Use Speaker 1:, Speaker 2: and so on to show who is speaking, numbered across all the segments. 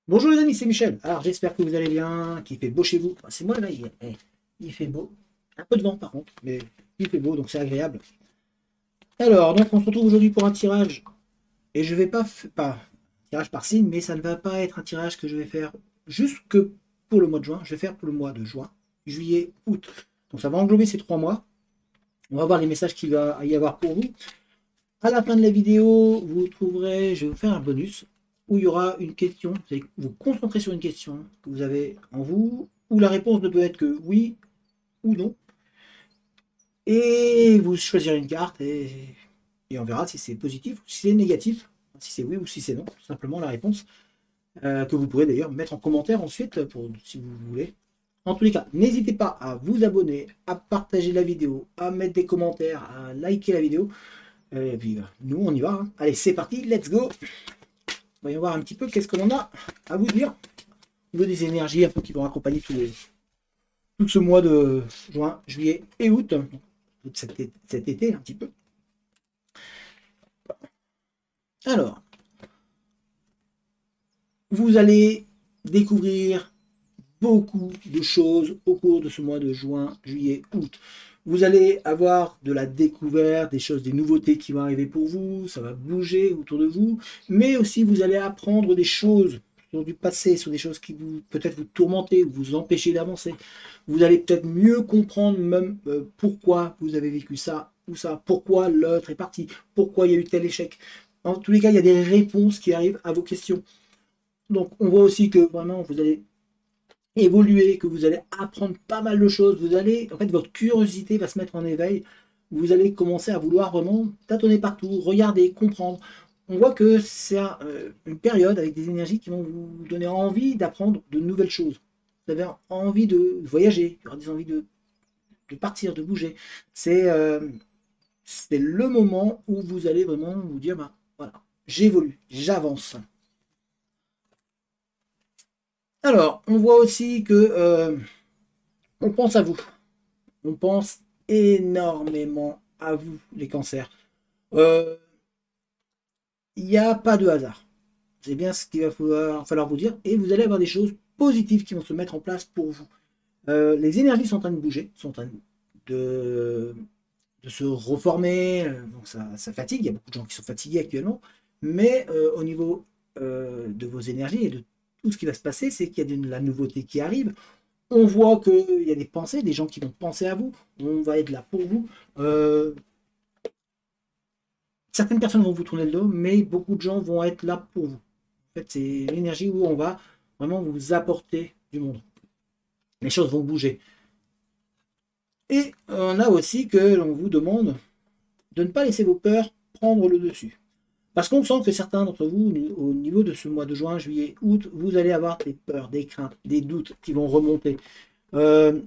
Speaker 1: Bonjour les amis, c'est Michel. Alors j'espère que vous allez bien, qu'il fait beau chez vous. Enfin, c'est moi là, il fait beau. Un peu de vent par contre, mais il fait beau donc c'est agréable. Alors donc on se retrouve aujourd'hui pour un tirage. Et je vais pas tirage par signe, mais ça ne va pas être un tirage que je vais faire juste que pour le mois de juin. Je vais faire pour le mois de juin, juillet, août. Donc ça va englober ces 3 mois. On va voir les messages qu'il va y avoir pour vous. À la fin de la vidéo, vous trouverez, je vais vous faire un bonus où il y aura une question. Vous allez vous concentrer sur une question que vous avez en vous, où la réponse ne peut être que oui ou non. Et vous choisirez une carte et on verra si c'est positif ou si c'est négatif, si c'est oui ou si c'est non, tout simplement la réponse, que vous pourrez d'ailleurs mettre en commentaire ensuite si vous voulez. En tous les cas, n'hésitez pas à vous abonner, à partager la vidéo, à mettre des commentaires, à liker la vidéo. Et puis nous on y va, hein. Allez, c'est parti, let's go. Voyons voir un petit peu qu'est-ce que l'on a à vous dire au niveau des énergies un peu qui vont accompagner tout ce mois de juin, juillet et août, tout cet été un petit peu. Alors, vous allez découvrir beaucoup de choses au cours de ce mois de juin, juillet, août. Vous allez avoir de la découverte, des choses, des nouveautés qui vont arriver pour vous, ça va bouger autour de vous, mais aussi vous allez apprendre des choses sur du passé, sur des choses qui vous peut-être vous tourmenter ou vous empêcher d'avancer. Vous allez peut-être mieux comprendre même pourquoi vous avez vécu ça ou ça, pourquoi l'autre est parti, pourquoi il y a eu tel échec. En tous les cas, il y a des réponses qui arrivent à vos questions. Donc on voit aussi que vraiment vous allez évoluer, que vous allez apprendre pas mal de choses, vous allez, en fait, votre curiosité va se mettre en éveil, vous allez commencer à vouloir vraiment tâtonner partout, regarder, comprendre. On voit que c'est une période avec des énergies qui vont vous donner envie d'apprendre de nouvelles choses. Vous avez envie de voyager, il y aura des envies de partir, de bouger. C'est le moment où vous allez vraiment vous dire, bah, voilà, j'évolue, j'avance. Alors, on voit aussi que on pense à vous. On pense énormément à vous, les cancers. Il n'y a pas de hasard. C'est bien ce qu'il va falloir vous dire. Et vous allez avoir des choses positives qui vont se mettre en place pour vous. Les énergies sont en train de bouger, sont en train de, de se reformer. Donc ça fatigue. Il y a beaucoup de gens qui sont fatigués actuellement. Mais au niveau de vos énergies et de tout ce qui va se passer, c'est qu'il y a de la nouveauté qui arrive. On voit qu'il y a des pensées, des gens qui vont penser à vous, on va être là pour vous. Certaines personnes vont vous tourner le dos, mais beaucoup de gens vont être là pour vous. En fait, c'est l'énergie où on va vraiment vous apporter du monde. Les choses vont bouger. Et on a aussi que l'on vous demande de ne pas laisser vos peurs prendre le dessus. Parce qu'on sent que certains d'entre vous, au niveau de ce mois de juin, juillet, août, vous allez avoir des peurs, des craintes, des doutes qui vont remonter. Euh,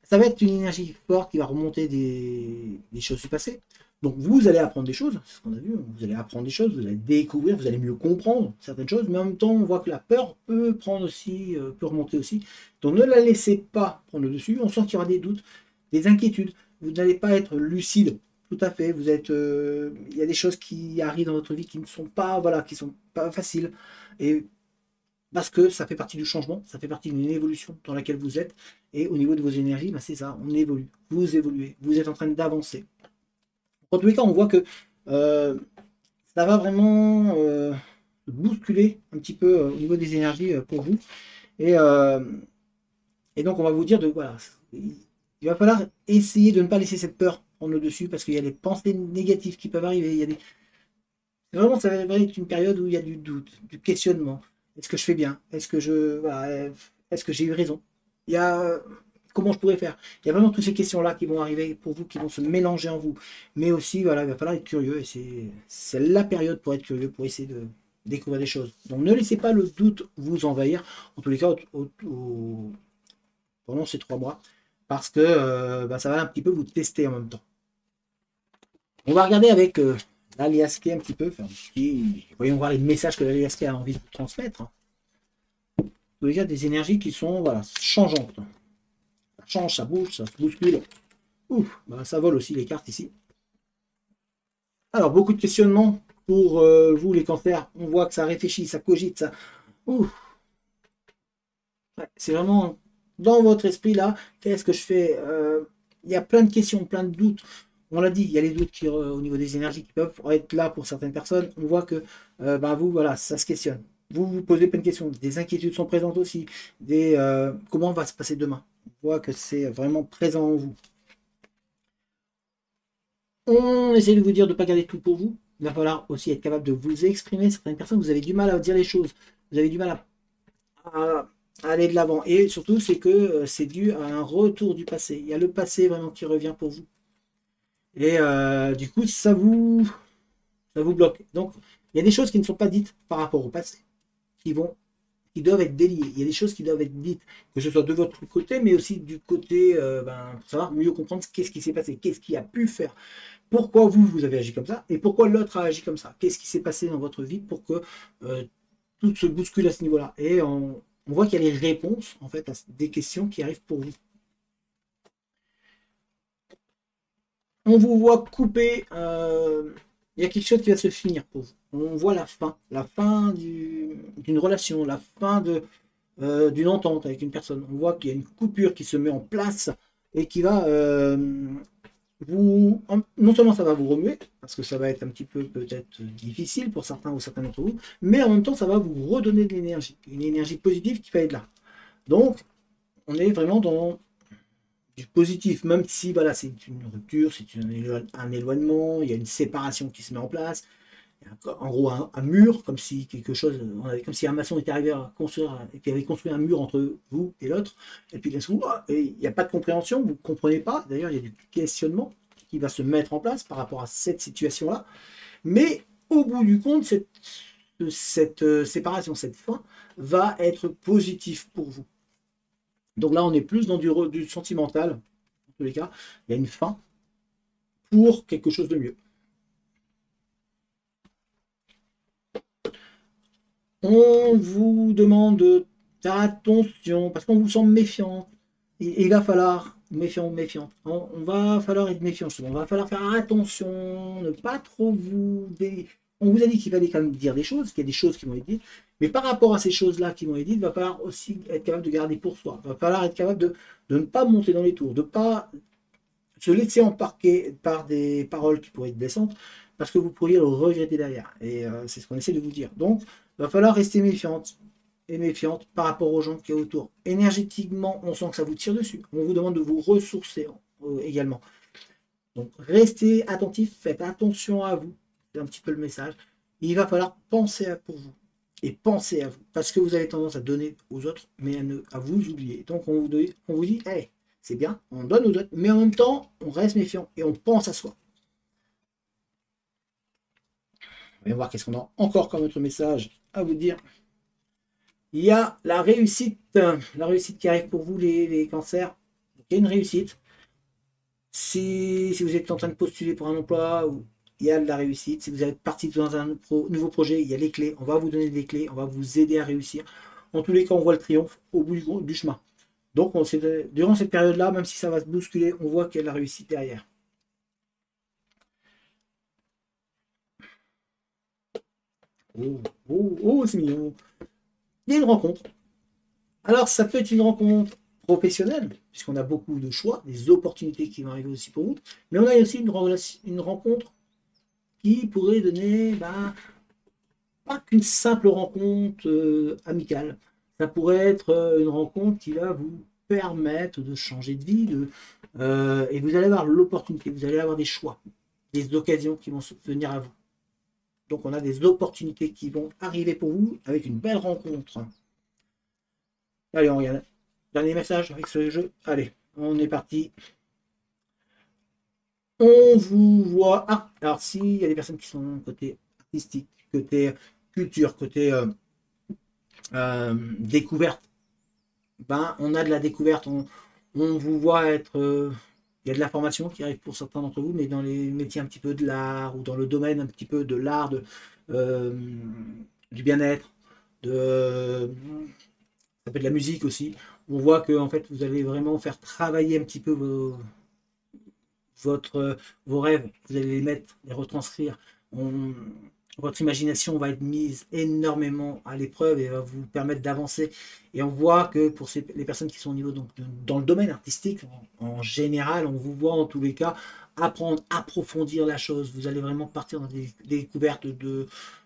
Speaker 1: Ça va être une énergie forte qui va remonter des choses du passé. Donc vous allez apprendre des choses, c'est ce qu'on a vu, vous allez apprendre des choses, vous allez découvrir, vous allez mieux comprendre certaines choses, mais en même temps on voit que la peur peut prendre aussi, peut remonter aussi. Donc ne la laissez pas prendre le dessus, on sent qu'il y aura des doutes, des inquiétudes, vous n'allez pas être lucide, tout à fait, vous êtes, il y a des choses qui arrivent dans votre vie qui ne sont pas, voilà, qui sont pas faciles. Et parce que ça fait partie du changement, ça fait partie d'une évolution dans laquelle vous êtes. Et au niveau de vos énergies, bah c'est ça, on évolue. Vous évoluez, vous êtes en train d'avancer. En tous les cas, on voit que euh, ça va vraiment bousculer un petit peu au niveau des énergies pour vous. Et, euh, et donc, on va vous dire de voilà, il va falloir essayer de ne pas laisser cette peur prendre le dessus parce qu'il y a des pensées négatives qui peuvent arriver. Il y a des, vraiment, ça va être une période où il y a du doute, du questionnement. Est-ce que je fais bien? Est-ce que est-ce que j'ai eu raison? Il y a comment je pourrais faire? Il y a vraiment toutes ces questions-là qui vont arriver pour vous, qui vont se mélanger en vous. Mais aussi, voilà, il va falloir être curieux et c'est la période pour être curieux, pour essayer de découvrir des choses. Donc ne laissez pas le doute vous envahir, en tous les cas, pendant ces 3 mois, parce que bah, ça va un petit peu vous tester en même temps. On va regarder avec l'alias un petit peu, enfin, voyons voir les messages que l'alias a envie de vous transmettre. Il y a des énergies qui sont voilà, changeantes. Ça change, ça bouge, ça se bouscule. Ouf, bah, ça vole aussi les cartes ici. Alors, beaucoup de questionnements pour vous les cancers. On voit que ça réfléchit, ça cogite, ça. Ouf. Ouais, c'est vraiment dans votre esprit là, qu'est-ce que je fais? Il y a plein de questions, plein de doutes. On l'a dit, il y a les doutes qui, au niveau des énergies qui peuvent être là pour certaines personnes. On voit que ben vous, voilà, ça se questionne. Vous vous posez plein de questions. Des inquiétudes sont présentes aussi. Comment va se passer demain? On voit que c'est vraiment présent en vous. On essaie de vous dire de ne pas garder tout pour vous. Il va falloir aussi être capable de vous exprimer. Certaines personnes, vous avez du mal à dire les choses. Vous avez du mal à aller de l'avant. Et surtout, c'est que c'est dû à un retour du passé. Il y a le passé vraiment qui revient pour vous. Et du coup, ça vous bloque. Donc, il y a des choses qui ne sont pas dites par rapport au passé, qui vont, qui doivent être déliées. Il y a des choses qui doivent être dites, que ce soit de votre côté, mais aussi du côté, pour savoir mieux comprendre qu'est-ce qui s'est passé, qu'est-ce qui a pu faire, pourquoi vous, vous avez agi comme ça, et pourquoi l'autre a agi comme ça. Qu'est-ce qui s'est passé dans votre vie pour que tout se bouscule à ce niveau-là. Et on voit qu'il y a les réponses, en fait, à des questions qui arrivent pour vous. On vous voit couper, il y a quelque chose qui va se finir pour vous. On voit la fin d'une relation, la fin d'une entente avec une personne. On voit qu'il y a une coupure qui se met en place et qui va non seulement ça va vous remuer, parce que ça va être un petit peu peut-être difficile pour certains ou certains d'entre vous, mais en même temps ça va vous redonner de l'énergie, une énergie positive qui va être là. Donc, on est vraiment dans du positif, même si voilà, c'est une rupture, c'est un éloignement, il y a une séparation qui se met en place. En gros, un mur, comme si quelque chose, comme si un maçon était arrivé à construire, et qui avait construit un mur entre vous et l'autre, et puis il n'y a pas de compréhension, vous ne comprenez pas. D'ailleurs, il y a du questionnement qui va se mettre en place par rapport à cette situation-là. Mais au bout du compte, cette séparation, cette fin, va être positive pour vous. Donc là, on est plus dans du sentimental. En tous les cas, il y a une fin pour quelque chose de mieux. On vous demande de faire attention parce qu'on vous sent méfiant. Il va falloir, méfiant ou méfiante, on va falloir être méfiant justement. On va falloir faire attention, ne pas trop vous... On vous a dit qu'il fallait quand même dire des choses, qu'il y a des choses qui vont être dites, mais par rapport à ces choses-là qui vont être dites, il va falloir aussi être capable de garder pour soi. Il va falloir être capable de ne pas monter dans les tours, de ne pas se laisser embarquer par des paroles qui pourraient être blessantes, parce que vous pourriez le regretter derrière. Et c'est ce qu'on essaie de vous dire. Donc, il va falloir rester méfiante et méfiante par rapport aux gens qui est autour. Énergétiquement, on sent que ça vous tire dessus. On vous demande de vous ressourcer également. Donc, restez attentif, faites attention à vous. C'est un petit peu le message. Il va falloir penser pour vous. Et penser à vous. Parce que vous avez tendance à donner aux autres, mais à vous oublier. Donc, on vous dit, hey, c'est bien, on donne aux autres, mais en même temps, on reste méfiant et on pense à soi. On va voir qu'est-ce qu'on a encore comme autre message à vous dire. Il y a la réussite qui arrive pour vous, les cancers. Il y a une réussite. Si vous êtes en train de postuler pour un emploi, il y a de la réussite. Si vous êtes parti dans un nouveau projet, il y a les clés. On va vous donner des clés, on va vous aider à réussir. En tous les cas, on voit le triomphe au bout du chemin. Donc, durant cette période-là, même si ça va se bousculer, on voit qu'il y a de la réussite derrière. Oh, c'est mignon. Il y a une rencontre. Alors, ça peut être une rencontre professionnelle, puisqu'on a beaucoup de choix, des opportunités qui vont arriver aussi pour vous, mais on a aussi une rencontre qui pourrait donner, pas qu'une simple rencontre amicale. Ça pourrait être une rencontre qui va vous permettre de changer de vie, et vous allez avoir l'opportunité, vous allez avoir des choix, des occasions qui vont venir à vous. Donc on a des opportunités qui vont arriver pour vous avec une belle rencontre. Allez, on regarde. Dernier message avec ce jeu. Allez, on est parti. On vous voit. Ah, alors s'il y a des personnes qui sont côté artistique, côté culture, côté découverte, on a de la découverte. On vous voit être. Il y a de la formation qui arrive pour certains d'entre vous, mais dans les métiers un petit peu de l'art ou dans le domaine un petit peu de l'art, du bien-être, ça peut être de la musique aussi. On voit que en fait, vous allez vraiment faire travailler un petit peu vos rêves. Vous allez les mettre, les retranscrire. Votre imagination va être mise énormément à l'épreuve et va vous permettre d'avancer. Et on voit que pour les personnes qui sont au niveau donc, dans le domaine artistique, en général, on vous voit en tous les cas apprendre, approfondir la chose. Vous allez vraiment partir dans des découvertes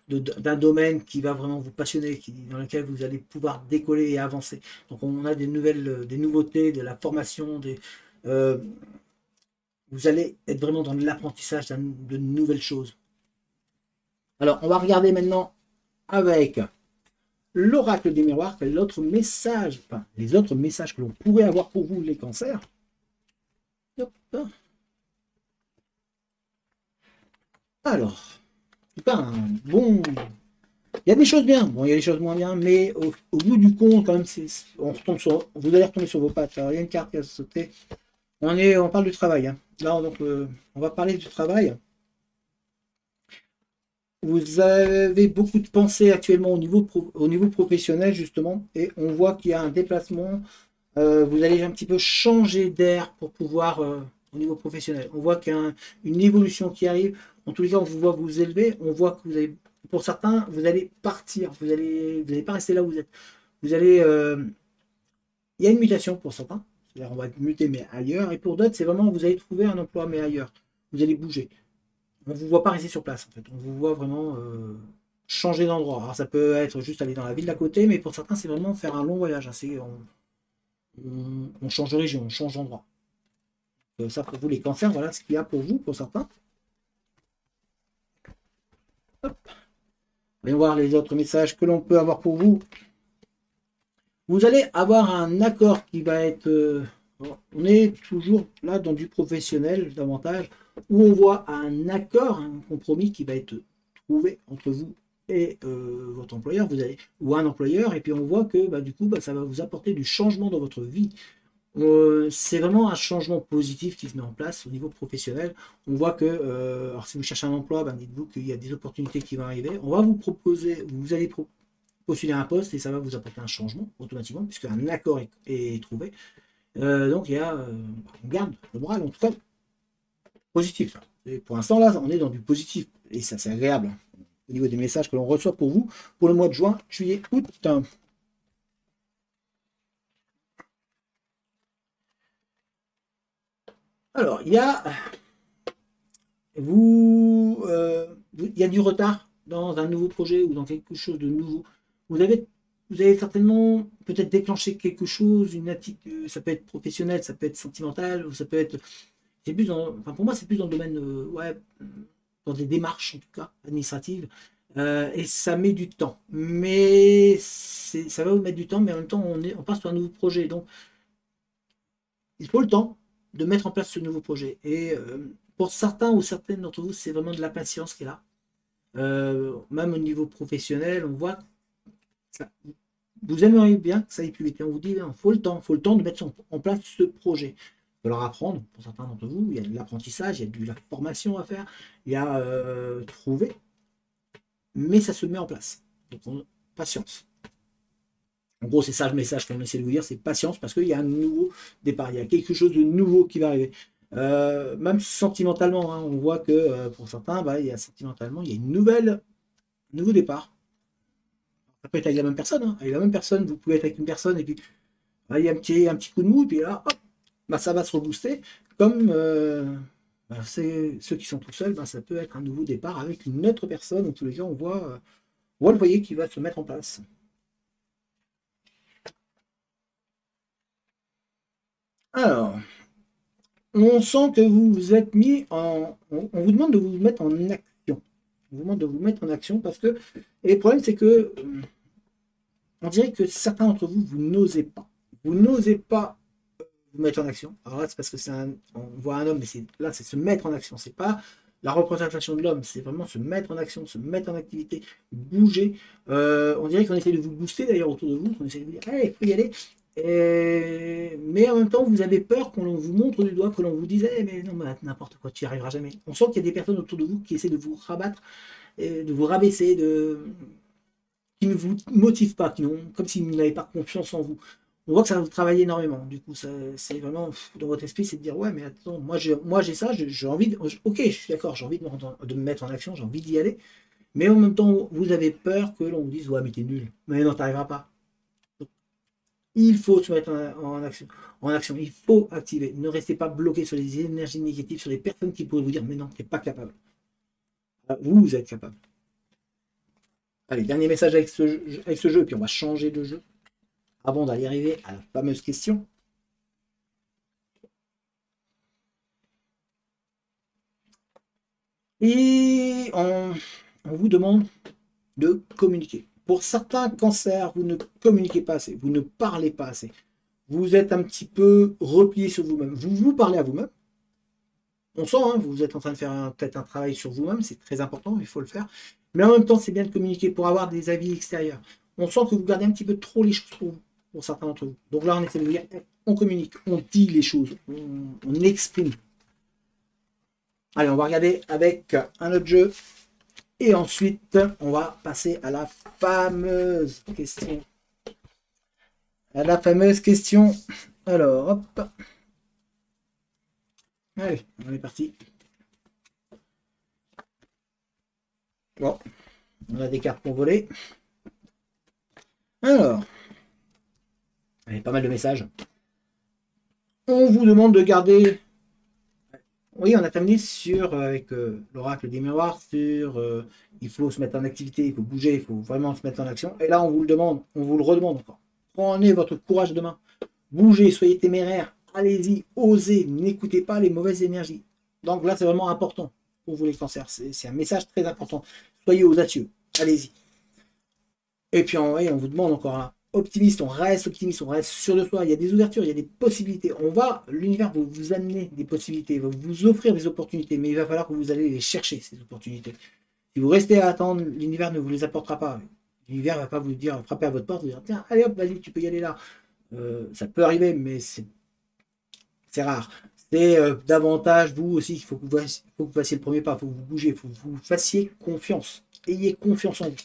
Speaker 1: d'un domaine qui va vraiment vous passionner, dans lequel vous allez pouvoir décoller et avancer. Donc on a des nouveautés, de la formation, euh, vous allez être vraiment dans l'apprentissage de nouvelles choses. Alors, on va regarder maintenant avec l'oracle des miroirs, quel autre message, enfin, les autres messages que l'on pourrait avoir pour vous, les cancers. Hop. Alors, c'est pas un bon... Il y a des choses bien, bon, il y a des choses moins bien, mais au bout du compte, quand même, vous allez retomber sur vos pattes. Alors, il y a une carte qui a sauté. On parle du travail. Hein. Là, donc, on va parler du travail. Vous avez beaucoup de pensées actuellement au niveau professionnel, justement, et on voit qu'il y a un déplacement. Vous allez un petit peu changer d'air pour pouvoir, au niveau professionnel. On voit qu'il y a une évolution qui arrive. En tous les cas, on vous voit vous élever. On voit que vous avez, pour certains, vous allez partir. Vous n'allez pas rester là où vous êtes. Vous allez, il y a une mutation pour certains. C'est-à-dire, on va être muté, mais ailleurs. Et pour d'autres, c'est vraiment, vous allez trouver un emploi, mais ailleurs. Vous allez bouger. On ne vous voit pas rester sur place, en fait. On vous voit vraiment changer d'endroit. Alors, ça peut être juste aller dans la ville d'à côté, mais pour certains, c'est vraiment faire un long voyage. Hein. On change de région, on change d'endroit. Ça, pour vous, les cancers, voilà ce qu'il y a pour vous, pour certains. Hop. Voyons voir les autres messages que l'on peut avoir pour vous. Vous allez avoir un accord qui va être... on est toujours là dans du professionnel, davantage, où on voit un accord, un compromis qui va être trouvé entre vous et votre employeur, ou un employeur, et puis on voit que du coup, ça va vous apporter du changement dans votre vie. C'est vraiment un changement positif qui se met en place au niveau professionnel. On voit que, alors si vous cherchez un emploi, dites-vous qu'il y a des opportunités qui vont arriver. On va vous proposer, vous allez postuler un poste et ça va vous apporter un changement automatiquement, puisque un accord est trouvé. Donc il y a, on garde le moral en tout cas positif. Et pour l'instant là, on est dans du positif et ça c'est agréable au niveau des messages que l'on reçoit pour vous pour le mois de juin, juillet, août. Alors il y a il y a du retard dans un nouveau projet ou dans quelque chose de nouveau. Vous avez certainement peut-être déclenché quelque chose, une attitude, ça peut être professionnel, ça peut être sentimental, ou ça peut être. C'est plus pour moi, c'est plus dans le domaine, dans des démarches en tout cas administratives, et ça met du temps. Mais ça va vous mettre du temps, mais en même temps, on passe sur un nouveau projet, donc il faut le temps de mettre en place ce nouveau projet. Et pour certains ou certaines d'entre vous, c'est vraiment de la patience qui est là. Même au niveau professionnel, on voit ça, vous aimeriez bien que ça aille plus vite. Et on vous dit, il faut le temps de mettre en place ce projet. Il va falloir apprendre, pour certains d'entre vous, il y a de l'apprentissage, il y a de la formation à faire, il y a trouver, mais ça se met en place. Donc, patience. En gros, c'est ça le message qu'on essaie de vous dire, c'est patience, parce qu'il y a un nouveau départ, il y a quelque chose de nouveau qui va arriver. Même sentimentalement, hein, on voit que pour certains, il y a sentimentalement, il y a un nouveau départ. Ça peut être avec la même personne. Hein. Avec la même personne, vous pouvez être avec une personne et puis il y a un petit coup de mou, et puis là, hop, ça va se rebooster. Comme ceux qui sont tout seuls, ça peut être un nouveau départ avec une autre personne. En tous les cas, on voit le foyer qui va se mettre en place. Alors, on sent que vous vous êtes mis en... On vous demande de vous mettre en action. On vous demande de vous mettre en action parce que... Et le problème, c'est que... on dirait que certains d'entre vous, vous n'osez pas. Vous n'osez pas vous mettre en action. Alors là, c'est parce que on voit un homme, mais là, c'est se mettre en action. C'est pas la représentation de l'homme, c'est vraiment se mettre en action, se mettre en activité, bouger. On dirait qu'on essaie de vous booster d'ailleurs autour de vous, qu'on essaie de vous dire, hey, il faut y aller. Mais en même temps, vous avez peur qu'on vous montre du doigt, que l'on vous dise, mais non, n'importe quoi, tu n'y arriveras jamais. On sent qu'il y a des personnes autour de vous qui essaient de vous rabattre, de vous rabaisser, qui ne vous motivent pas, comme si vous n'avez pas confiance en vous. On voit que ça vous travaille énormément. Du coup, c'est vraiment dans votre esprit, c'est de dire ouais, mais attends, moi j'ai ça, j'ai envie de. Ok, je suis d'accord, j'ai envie de me mettre en action, j'ai envie d'y aller. Mais en même temps, vous avez peur que l'on vous dise, ouais, mais t'es nul. Mais non, t'arriveras pas. Donc, il faut se mettre en action. En action, il faut activer. Ne restez pas bloqué sur les énergies négatives, sur les personnes qui pourraient vous dire, mais non, t'es pas capable. Vous êtes capable. Allez, dernier message avec ce jeu, puis on va changer de jeu avant d'aller arriver à la fameuse question. Et on vous demande de communiquer. Pour certains cancers, vous ne communiquez pas assez, vous ne parlez pas assez. Vous êtes un petit peu replié sur vous-même. Vous vous parlez à vous-même. On sent, hein, vous êtes en train de faire peut-être un travail sur vous-même, c'est très important, il faut le faire. Mais en même temps, c'est bien de communiquer pour avoir des avis extérieurs. On sent que vous gardez un petit peu trop les choses pour vous, pour certains d'entre vous. Donc là, on essaie de vous dire, on communique, on dit les choses, on exprime. Allez, on va regarder avec un autre jeu. Et ensuite, on va passer à la fameuse question. À la fameuse question. Alors, hop. Allez, on est parti. Bon, on a des cartes pour voler. Alors, il y a pas mal de messages. On vous demande de garder... Oui, on a terminé sur, avec l'oracle des miroirs, sur il faut se mettre en activité, il faut bouger, il faut vraiment se mettre en action. Et là, on vous le demande, on vous le redemande encore. Prenez votre courage de main. Bougez, soyez téméraires. Allez-y, osez, n'écoutez pas les mauvaises énergies. Donc là, c'est vraiment important pour vous les cancers. C'est un message très important. Soyez audacieux. Allez-y. Et puis, on vous demande encore là. Optimiste, on reste sûr de soi. Il y a des ouvertures, il y a des possibilités. L'univers va vous amener des possibilités, va vous offrir des opportunités, mais il va falloir que vous allez les chercher, ces opportunités. Si vous restez à attendre, l'univers ne vous les apportera pas. L'univers ne va pas vous dire, frapper à votre porte, vous dire, tiens, allez hop, vas-y, tu peux y aller là. Ça peut arriver, mais c'est rare. C'est davantage vous aussi, il faut que vous fassiez le premier pas, il faut que vous bougiez, il faut que vous fassiez confiance. Ayez confiance en vous.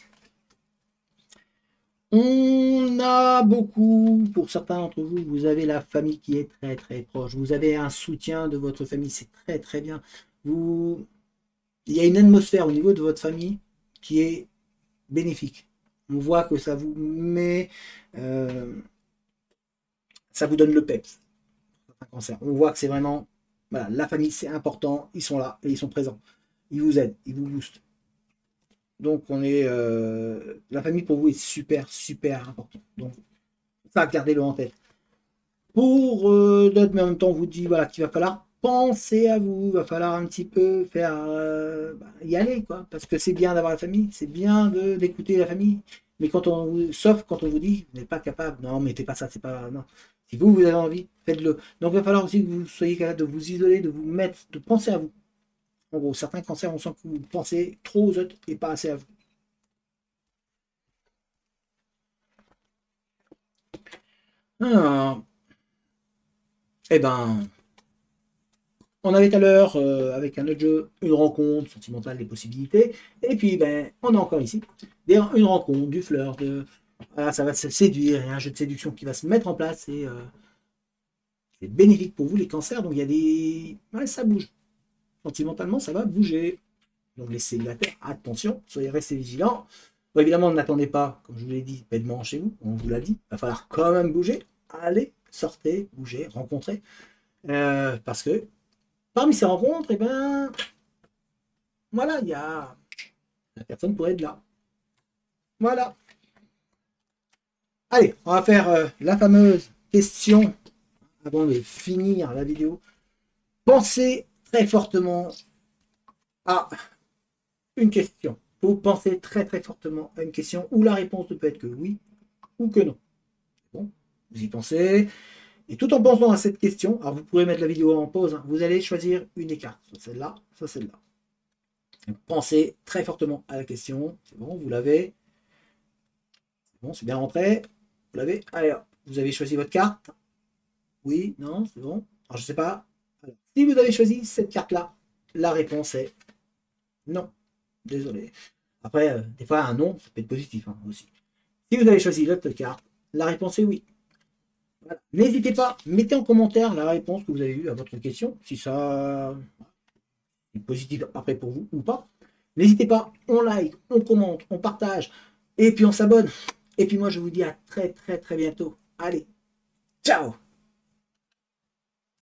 Speaker 1: On a beaucoup, pour certains d'entre vous, vous avez la famille qui est très très proche. Vous avez un soutien de votre famille, c'est très très bien. Il y a une atmosphère au niveau de votre famille qui est bénéfique. On voit que ça vous met, ça vous donne le peps. Cancer. On voit que c'est vraiment, voilà, la famille c'est important, ils sont là et ils sont présents. Ils vous aident, ils vous boostent. Donc la famille pour vous est super super important. Donc ça, gardez-le en tête. Pour d'autres, mais en même temps, on vous dit voilà, qu'il va falloir penser à vous, il va falloir un petit peu faire y aller, quoi. Parce que c'est bien d'avoir la famille, c'est bien d'écouter la famille. Mais sauf quand on vous dit vous n'êtes pas capable, non, mettez pas ça, c'est pas. Non. Si vous avez envie, faites-le. Donc il va falloir aussi que vous soyez capable de vous isoler, de vous mettre, de penser à vous. En gros, certains cancers, on sent que vous pensez trop aux autres et pas assez à vous. Alors, eh ben, on avait tout à l'heure, avec un autre jeu, une rencontre sentimentale, des possibilités. Et puis, ben, on est encore ici. Une rencontre, du flirt, voilà, ça va se séduire, il y a un jeu de séduction qui va se mettre en place. Et c'est bénéfique pour vous, les cancers. Donc, il y a des... Ouais, ça bouge. Sentimentalement, ça va bouger. Donc, les célibataires, attention, soyez restés vigilants. Bon, évidemment, n'attendez pas, comme je vous l'ai dit, bêtement chez vous. On vous l'a dit. Il va falloir quand même bouger. Allez, sortez, bougez, rencontrez. Parce que parmi ces rencontres, et ben, voilà, il y a la personne pourrait être là. Voilà. Allez, on va faire la fameuse question avant de finir la vidéo. Pensez très fortement à une question. Vous pensez très très fortement à une question où la réponse ne peut être que oui ou que non. Bon, vous y pensez. Et tout en pensant à cette question, alors vous pourrez mettre la vidéo en pause, hein, vous allez choisir une des cartes. Soit celle-là, soit celle-là. Pensez très fortement à la question. C'est bon, vous l'avez. C'est bon, c'est bien rentré. Vous l'avez. Allez, vous avez choisi votre carte. Oui, non, c'est bon. Alors, je ne sais pas. Alors, si vous avez choisi cette carte-là, la réponse est non. Désolé. Après, des fois, un non, ça peut être positif hein, aussi. Si vous avez choisi l'autre carte, la réponse est oui. Voilà. N'hésitez pas, mettez en commentaire la réponse que vous avez eue à votre question, si ça est positif après pour vous ou pas. N'hésitez pas, on like, on commente, on partage, et puis on s'abonne. Et puis moi, je vous dis à très très très bientôt. Allez, ciao!